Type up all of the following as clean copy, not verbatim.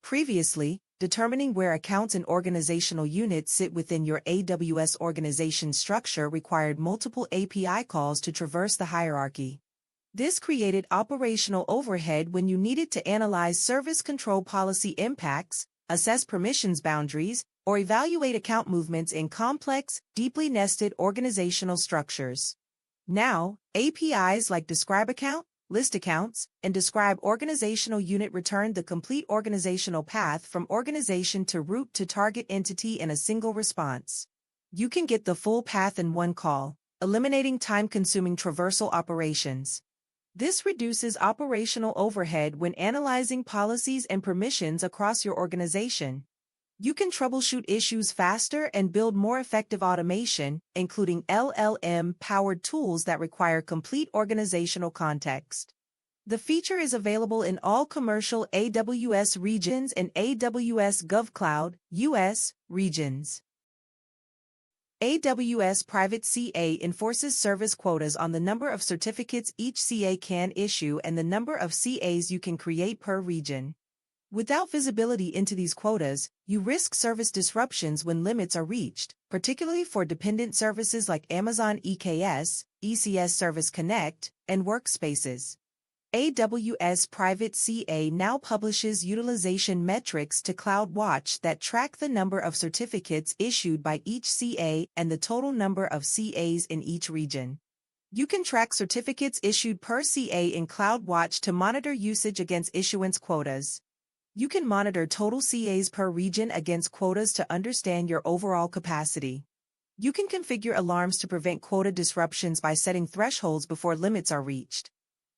Previously, determining where accounts and organizational units sit within your AWS organization structure required multiple API calls to traverse the hierarchy. This created operational overhead when you needed to analyze service control policy impacts, assess permissions boundaries, or evaluate account movements in complex, deeply nested organizational structures. Now, APIs like Describe Account, List Accounts, and Describe Organizational Unit return the complete organizational path from organization to root to target entity in a single response. You can get the full path in one call, eliminating time-consuming traversal operations. This reduces operational overhead when analyzing policies and permissions across your organization. You can troubleshoot issues faster and build more effective automation, including LLM-powered tools that require complete organizational context. The feature is available in all commercial AWS regions and AWS GovCloud US regions. AWS Private CA enforces service quotas on the number of certificates each CA can issue and the number of CAs you can create per region. Without visibility into these quotas, you risk service disruptions when limits are reached, particularly for dependent services like Amazon EKS, ECS Service Connect, and Workspaces. AWS Private CA now publishes utilization metrics to CloudWatch that track the number of certificates issued by each CA and the total number of CAs in each region. You can track certificates issued per CA in CloudWatch to monitor usage against issuance quotas. You can monitor total CAs per region against quotas to understand your overall capacity. You can configure alarms to prevent quota disruptions by setting thresholds before limits are reached.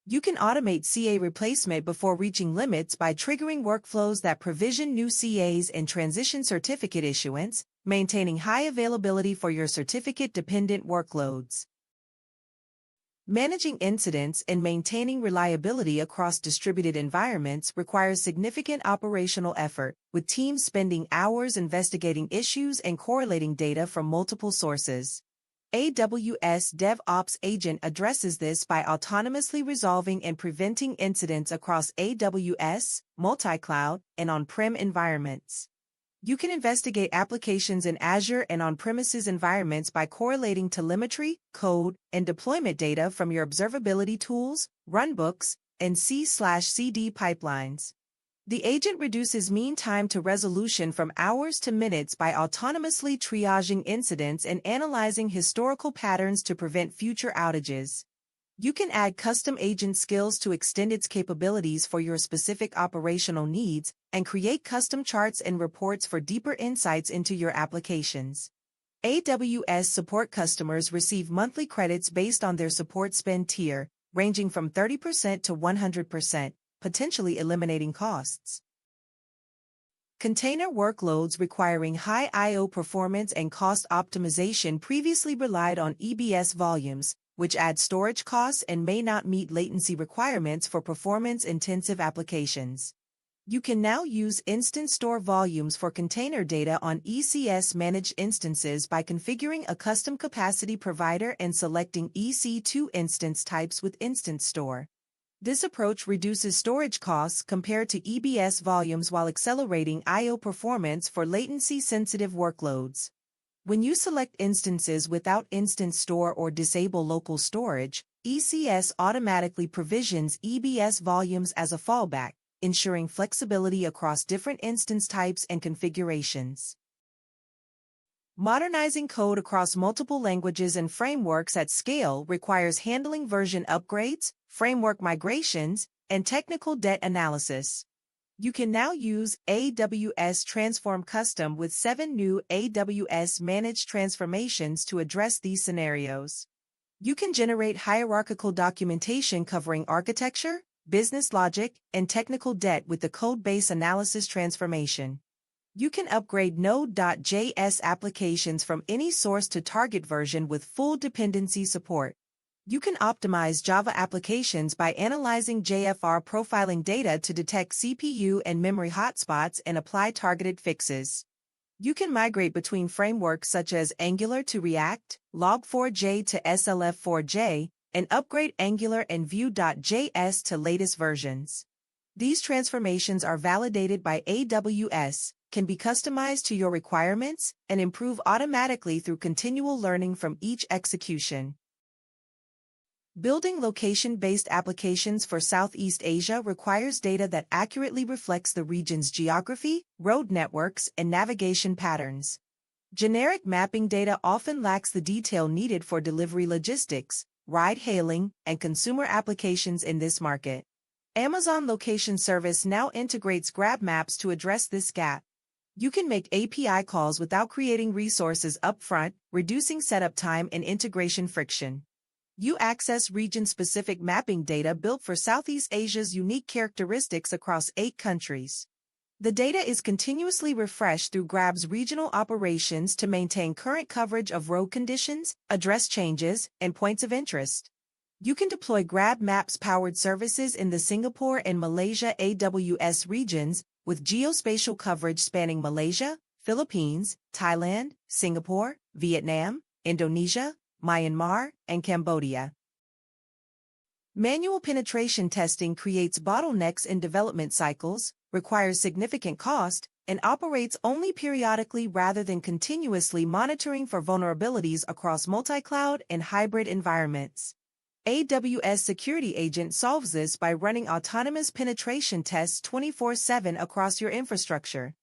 You can automate CA replacement before reaching limits by triggering workflows that provision new CAs and transition certificate issuance, maintaining high availability for your certificate-dependent workloads. Managing incidents and maintaining reliability across distributed environments requires significant operational effort, with teams spending hours investigating issues and correlating data from multiple sources. AWS DevOps Agent addresses this by autonomously resolving and preventing incidents across AWS, multi-cloud, and on-prem environments. You can investigate applications in Azure and on-premises environments by correlating telemetry, code, and deployment data from your observability tools, runbooks, and C/CD pipelines. The agent reduces mean time to resolution from hours to minutes by autonomously triaging incidents and analyzing historical patterns to prevent future outages. You can add custom agent skills to extend its capabilities for your specific operational needs and create custom charts and reports for deeper insights into your applications. AWS support customers receive monthly credits based on their support spend tier, ranging from 30% to 100%, potentially eliminating costs. Container workloads requiring high I/O performance and cost optimization previously relied on EBS volumes, which add storage costs and may not meet latency requirements for performance-intensive applications. You can now use instant store volumes for container data on ECS-managed instances by configuring a custom capacity provider and selecting EC2 instance types with Instant Store. This approach reduces storage costs compared to EBS volumes while accelerating I/O performance for latency-sensitive workloads. When you select instances without Instant Store or disable local storage, ECS automatically provisions EBS volumes as a fallback, ensuring flexibility across different instance types and configurations. Modernizing code across multiple languages and frameworks at scale requires handling version upgrades, framework migrations, and technical debt analysis. You can now use AWS Transform Custom with 7 new AWS Managed Transformations to address these scenarios. You can generate hierarchical documentation covering architecture, business logic, and technical debt with the Codebase Analysis Transformation. You can upgrade Node.js applications from any source to target version with full dependency support. You can optimize Java applications by analyzing JFR profiling data to detect CPU and memory hotspots and apply targeted fixes. You can migrate between frameworks such as Angular to React, Log4j to SLF4j, and upgrade Angular and Vue.js to latest versions. These transformations are validated by AWS, can be customized to your requirements, and improve automatically through continual learning from each execution. Building location-based applications for Southeast Asia requires data that accurately reflects the region's geography, road networks, and navigation patterns. Generic mapping data often lacks the detail needed for delivery logistics, ride-hailing, and consumer applications in this market. Amazon Location Service now integrates GrabMaps to address this gap. You can make API calls without creating resources upfront, reducing setup time and integration friction. You access region-specific mapping data built for Southeast Asia's unique characteristics across 8 countries. The data is continuously refreshed through Grab's regional operations to maintain current coverage of road conditions, address changes, and points of interest. You can deploy GrabMaps-powered services in the Singapore and Malaysia AWS regions, with geospatial coverage spanning Malaysia, Philippines, Thailand, Singapore, Vietnam, Indonesia, Myanmar, and Cambodia. Manual penetration testing creates bottlenecks in development cycles, requires significant cost, and operates only periodically rather than continuously monitoring for vulnerabilities across multi-cloud and hybrid environments. AWS Security Agent solves this by running autonomous penetration tests 24/7 across your infrastructure.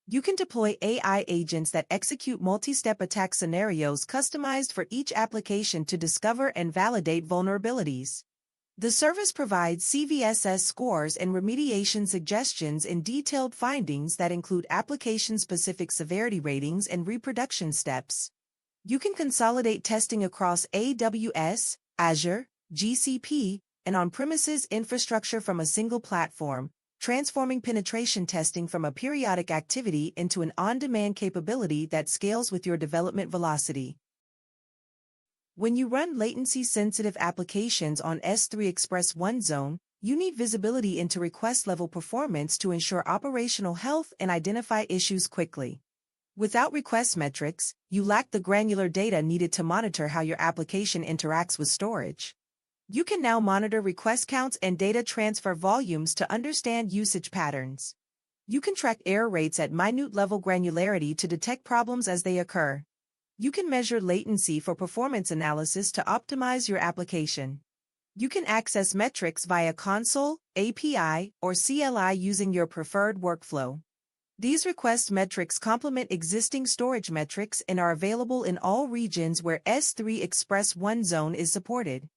You can deploy AI agents that execute multi-step attack scenarios customized for each application to discover and validate vulnerabilities. The service provides CVSS scores and remediation suggestions in detailed findings that include application-specific severity ratings and reproduction steps. You can consolidate testing across AWS, Azure, GCP, and on-premises infrastructure from a single platform, transforming penetration testing from a periodic activity into an on-demand capability that scales with your development velocity. When you run latency-sensitive applications on S3 Express 1 Zone, you need visibility into request-level performance to ensure operational health and identify issues quickly. Without request metrics, you lack the granular data needed to monitor how your application interacts with storage. You can now monitor request counts and data transfer volumes to understand usage patterns. You can track error rates at minute-level granularity to detect problems as they occur. You can measure latency for performance analysis to optimize your application. You can access metrics via console, API, or CLI using your preferred workflow. These request metrics complement existing storage metrics and are available in all regions where S3 Express 1 Zone is supported.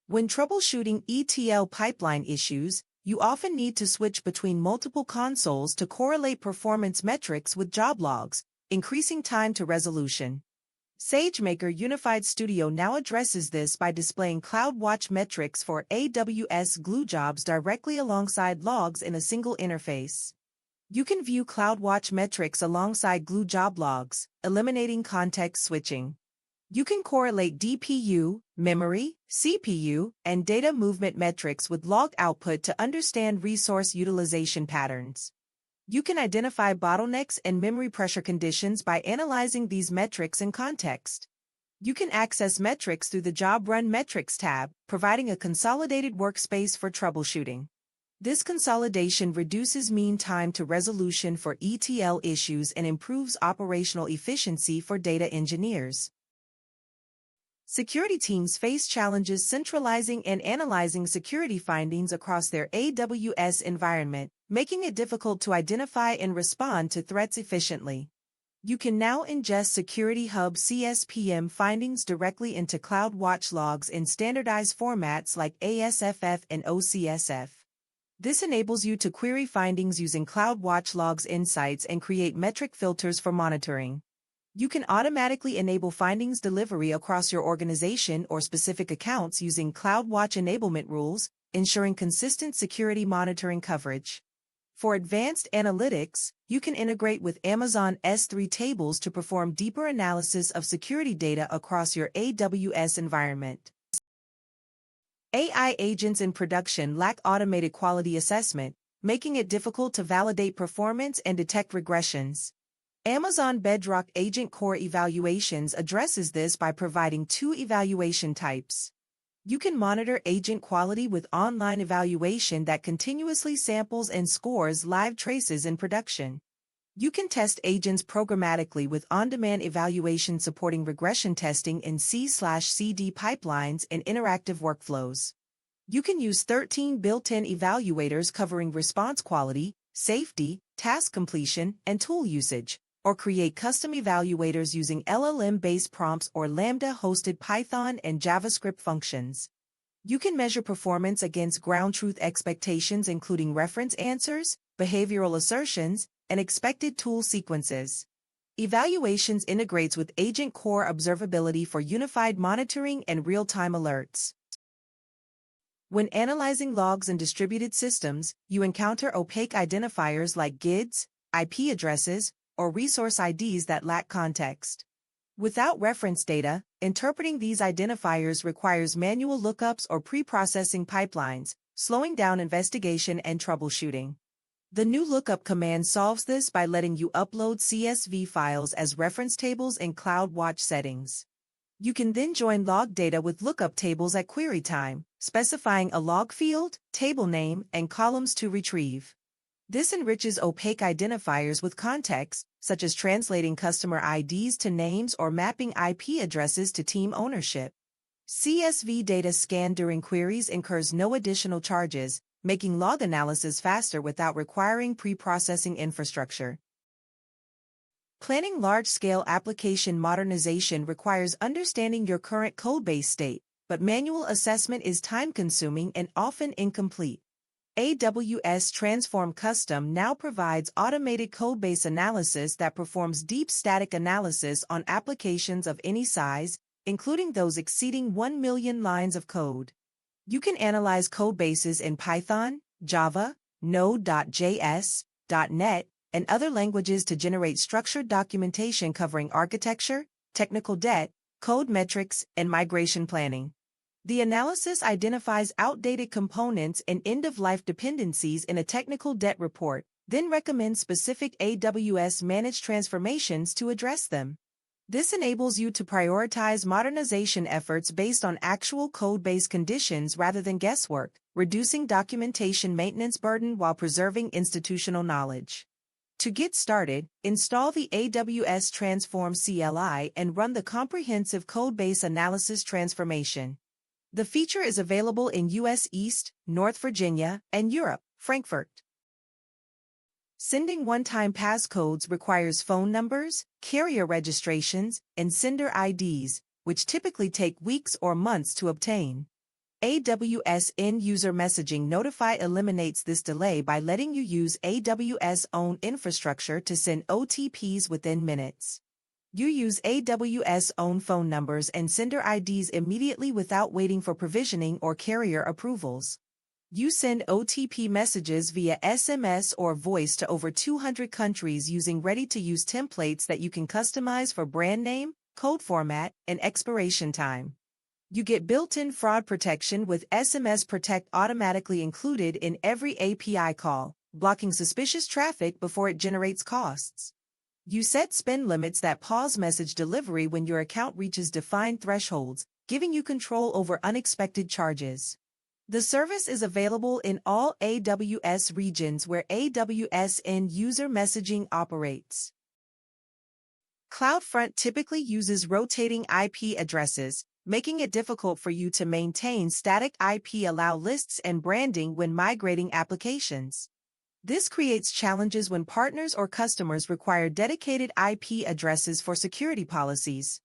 When troubleshooting ETL pipeline issues, you often need to switch between multiple consoles to correlate performance metrics with job logs, increasing time to resolution. SageMaker Unified Studio now addresses this by displaying CloudWatch metrics for AWS Glue jobs directly alongside logs in a single interface. You can view CloudWatch metrics alongside Glue job logs, eliminating context switching. You can correlate DPU, memory, CPU, and data movement metrics with log output to understand resource utilization patterns. You can identify bottlenecks and memory pressure conditions by analyzing these metrics in context. You can access metrics through the Job Run Metrics tab, providing a consolidated workspace for troubleshooting. This consolidation reduces mean time to resolution for ETL issues and improves operational efficiency for data engineers. Security teams face challenges centralizing and analyzing security findings across their AWS environment, making it difficult to identify and respond to threats efficiently. You can now ingest Security Hub CSPM findings directly into CloudWatch logs in standardized formats like ASFF and OCSF. This enables you to query findings using CloudWatch Logs Insights and create metric filters for monitoring. You can automatically enable findings delivery across your organization or specific accounts using CloudWatch enablement rules, ensuring consistent security monitoring coverage. For advanced analytics, you can integrate with Amazon S3 tables to perform deeper analysis of security data across your AWS environment. AI agents in production lack automated quality assessment, making it difficult to validate performance and detect regressions. Amazon Bedrock AgentCore Evaluations addresses this by providing 2 evaluation types. You can monitor agent quality with online evaluation that continuously samples and scores live traces in production. You can test agents programmatically with on-demand evaluation supporting regression testing in C/CD pipelines and interactive workflows. You can use 13 built-in evaluators covering response quality, safety, task completion, and tool usage, or create custom evaluators using LLM-based prompts or Lambda-hosted Python and JavaScript functions. You can measure performance against ground truth expectations including reference answers, behavioral assertions, and expected tool sequences. Evaluations integrates with AgentCore observability for unified monitoring and real-time alerts. When analyzing logs in distributed systems, you encounter opaque identifiers like GIDs, IP addresses, or resource IDs that lack context. Without reference data, interpreting these identifiers requires manual lookups or pre-processing pipelines, slowing down investigation and troubleshooting. The new lookup command solves this by letting you upload CSV files as reference tables in CloudWatch settings. You can then join log data with lookup tables at query time, specifying a log field, table name, and columns to retrieve. This enriches opaque identifiers with context, such as translating customer IDs to names or mapping IP addresses to team ownership. CSV data scanned during queries incurs no additional charges, making log analysis faster without requiring pre-processing infrastructure. Planning large-scale application modernization requires understanding your current codebase state, but manual assessment is time-consuming and often incomplete. AWS Transform Custom now provides automated codebase analysis that performs deep static analysis on applications of any size, including those exceeding 1 million lines of code. You can analyze codebases in Python, Java, Node.js, .NET, and other languages to generate structured documentation covering architecture, technical debt, code metrics, and migration planning. The analysis identifies outdated components and end-of-life dependencies in a technical debt report, then recommends specific AWS managed transformations to address them. This enables you to prioritize modernization efforts based on actual code-based conditions rather than guesswork, reducing documentation maintenance burden while preserving institutional knowledge. To get started, install the AWS Transform CLI and run the comprehensive codebase analysis transformation. The feature is available in US East, North Virginia, and Europe, Frankfurt. Sending one-time passcodes requires phone numbers, carrier registrations, and sender IDs, which typically take weeks or months to obtain. AWS End User Messaging Notify eliminates this delay by letting you use AWS own infrastructure to send OTPs within minutes. You use AWS own phone numbers and sender IDs immediately without waiting for provisioning or carrier approvals. You send OTP messages via SMS or voice to over 200 countries using ready-to-use templates that you can customize for brand name, code format, and expiration time. You get built-in fraud protection with SMS Protect automatically included in every API call, blocking suspicious traffic before it generates costs. You set spend limits that pause message delivery when your account reaches defined thresholds, giving you control over unexpected charges. The service is available in all AWS regions where AWS End User Messaging operates. CloudFront typically uses rotating IP addresses, making it difficult for you to maintain static IP allow lists and branding when migrating applications. This creates challenges when partners or customers require dedicated IP addresses for security policies.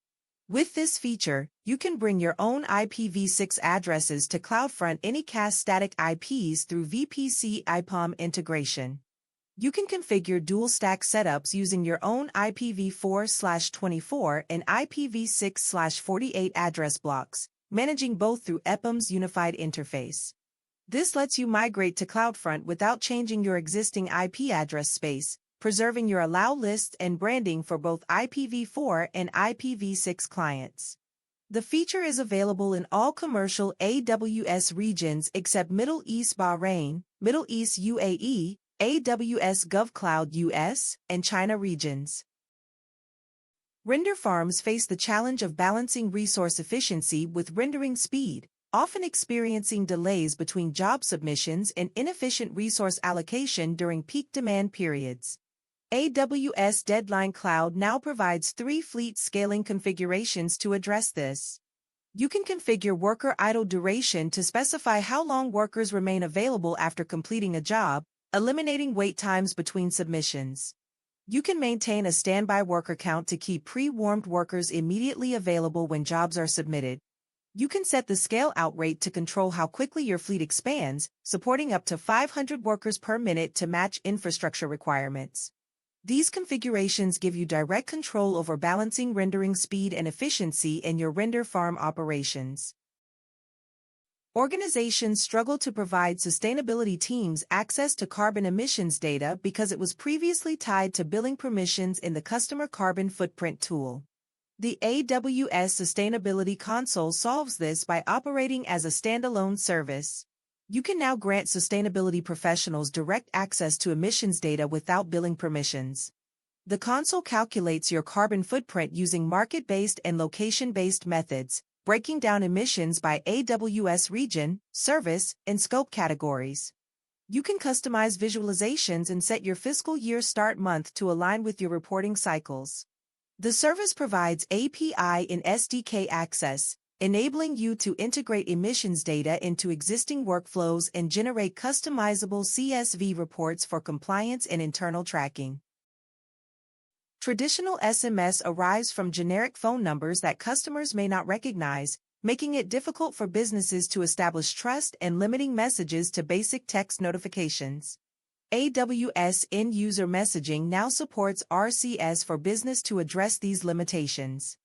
With this feature, you can bring your own IPv6 addresses to CloudFront anycast static IPs through VPC IPAM integration. You can configure dual-stack setups using your own IPv4/24 and IPv6/48 address blocks, managing both through EPAM's unified interface. This lets you migrate to CloudFront without changing your existing IP address space, preserving your allow lists and branding for both IPv4 and IPv6 clients. The feature is available in all commercial AWS regions except Middle East Bahrain, Middle East UAE, AWS GovCloud US, and China regions. Render farms face the challenge of balancing resource efficiency with rendering speed, often experiencing delays between job submissions and inefficient resource allocation during peak demand periods. AWS Deadline Cloud now provides 3 fleet scaling configurations to address this. You can configure worker idle duration to specify how long workers remain available after completing a job, eliminating wait times between submissions. You can maintain a standby worker count to keep pre-warmed workers immediately available when jobs are submitted. You can set the scale-out rate to control how quickly your fleet expands, supporting up to 500 workers per minute to match infrastructure requirements. These configurations give you direct control over balancing rendering speed and efficiency in your render farm operations. Organizations struggle to provide sustainability teams access to carbon emissions data because it was previously tied to billing permissions in the Customer Carbon Footprint tool. The AWS Sustainability Console solves this by operating as a standalone service. You can now grant sustainability professionals direct access to emissions data without billing permissions. The console calculates your carbon footprint using market-based and location-based methods, breaking down emissions by AWS region, service, and scope categories. You can customize visualizations and set your fiscal year start month to align with your reporting cycles. The service provides API and SDK access, enabling you to integrate emissions data into existing workflows and generate customizable CSV reports for compliance and internal tracking. Traditional SMS arrives from generic phone numbers that customers may not recognize, making it difficult for businesses to establish trust and limiting messages to basic text notifications. AWS End User Messaging now supports RCS for business to address these limitations.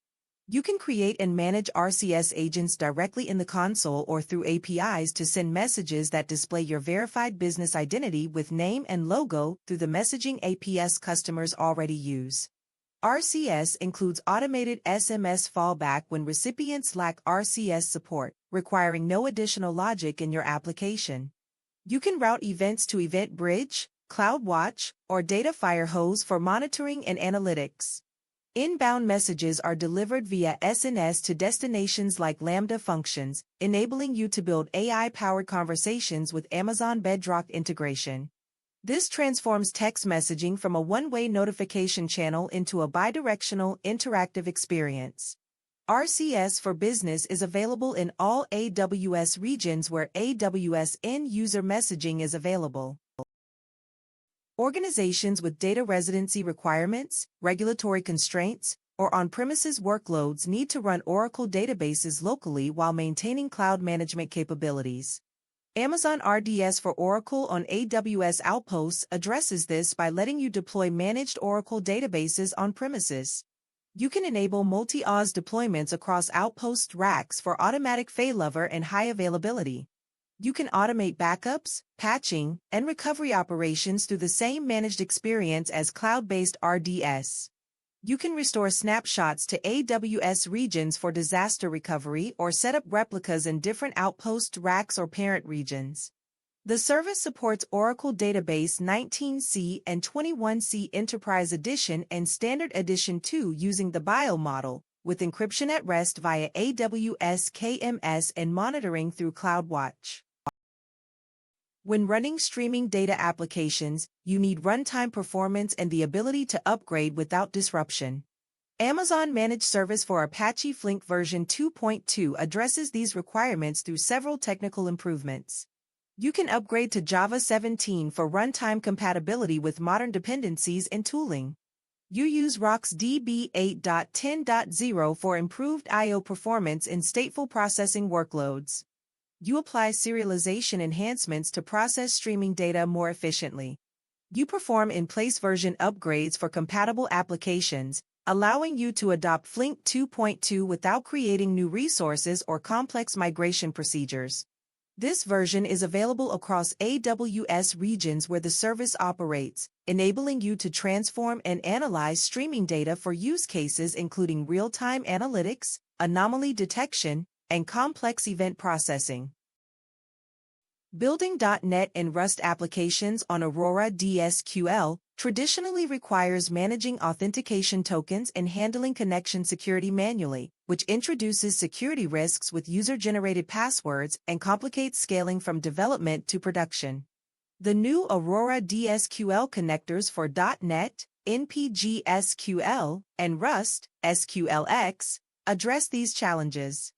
You can create and manage RCS agents directly in the console or through APIs to send messages that display your verified business identity with name and logo through the messaging APIs customers already use. RCS includes automated SMS fallback when recipients lack RCS support, requiring no additional logic in your application. You can route events to EventBridge, CloudWatch, or Data Firehose for monitoring and analytics. Inbound messages are delivered via SNS to destinations like Lambda functions, enabling you to build AI-powered conversations with Amazon Bedrock integration. This transforms text messaging from a one-way notification channel into a bidirectional, interactive experience. RCS for Business is available in all AWS regions where AWS End User Messaging is available. Organizations with data residency requirements, regulatory constraints, or on-premises workloads need to run Oracle databases locally while maintaining cloud management capabilities. Amazon RDS for Oracle on AWS Outposts addresses this by letting you deploy managed Oracle databases on-premises. You can enable multi-OS deployments across Outpost racks for automatic failover and high availability. You can automate backups, patching, and recovery operations through the same managed experience as cloud-based RDS. You can restore snapshots to AWS regions for disaster recovery or set up replicas in different Outpost racks or parent regions. The service supports Oracle Database 19c and 21c Enterprise Edition and Standard Edition 2 using the BIO model, with encryption at rest via AWS KMS and monitoring through CloudWatch. When running streaming data applications, you need runtime performance and the ability to upgrade without disruption. Amazon Managed Service for Apache Flink version 2.2 addresses these requirements through several technical improvements. You can upgrade to Java 17 for runtime compatibility with modern dependencies and tooling. You use RocksDB 8.10.0 for improved I/O performance in stateful processing workloads. You apply serialization enhancements to process streaming data more efficiently. You perform in-place version upgrades for compatible applications, allowing you to adopt Flink 2.2 without creating new resources or complex migration procedures. This version is available across AWS regions where the service operates, enabling you to transform and analyze streaming data for use cases including real-time analytics, anomaly detection, and complex event processing. Building .NET and Rust applications on Aurora DSQL traditionally requires managing authentication tokens and handling connection security manually, which introduces security risks with user-generated passwords and complicates scaling from development to production. The new Aurora DSQL connectors for .NET, NPG-SQL, and Rust, SQLX, address these challenges.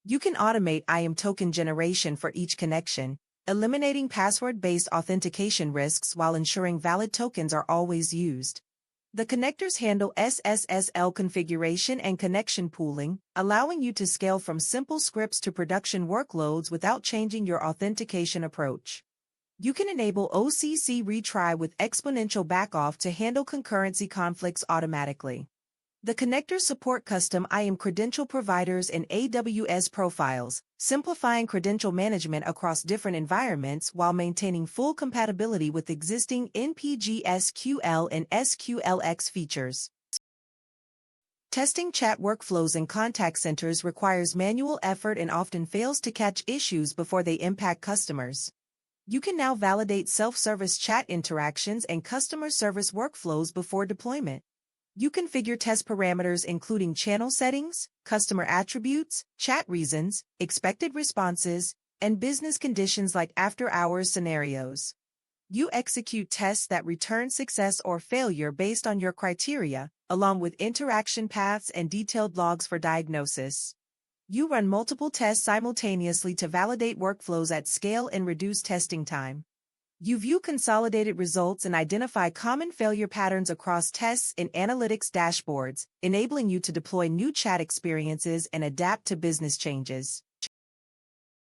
You can automate IAM token generation for each connection, eliminating password-based authentication risks while ensuring valid tokens are always used. The connectors handle SSL configuration and connection pooling, allowing you to scale from simple scripts to production workloads without changing your authentication approach. You can enable OCC retry with exponential backoff to handle concurrency conflicts automatically. The connectors support custom IAM credential providers and AWS profiles, simplifying credential management across different environments while maintaining full compatibility with existing NPG-SQL and SQLX features. Testing chat workflows in contact centers requires manual effort and often fails to catch issues before they impact customers. You can now validate self-service chat interactions and customer service workflows before deployment. You configure test parameters including channel settings, customer attributes, chat reasons, expected responses, and business conditions like after-hours scenarios. You execute tests that return success or failure based on your criteria, along with interaction paths and detailed logs for diagnosis. You run multiple tests simultaneously to validate workflows at scale and reduce testing time. You view consolidated results and identify common failure patterns across tests in analytics dashboards, enabling you to deploy new chat experiences and adapt to business changes.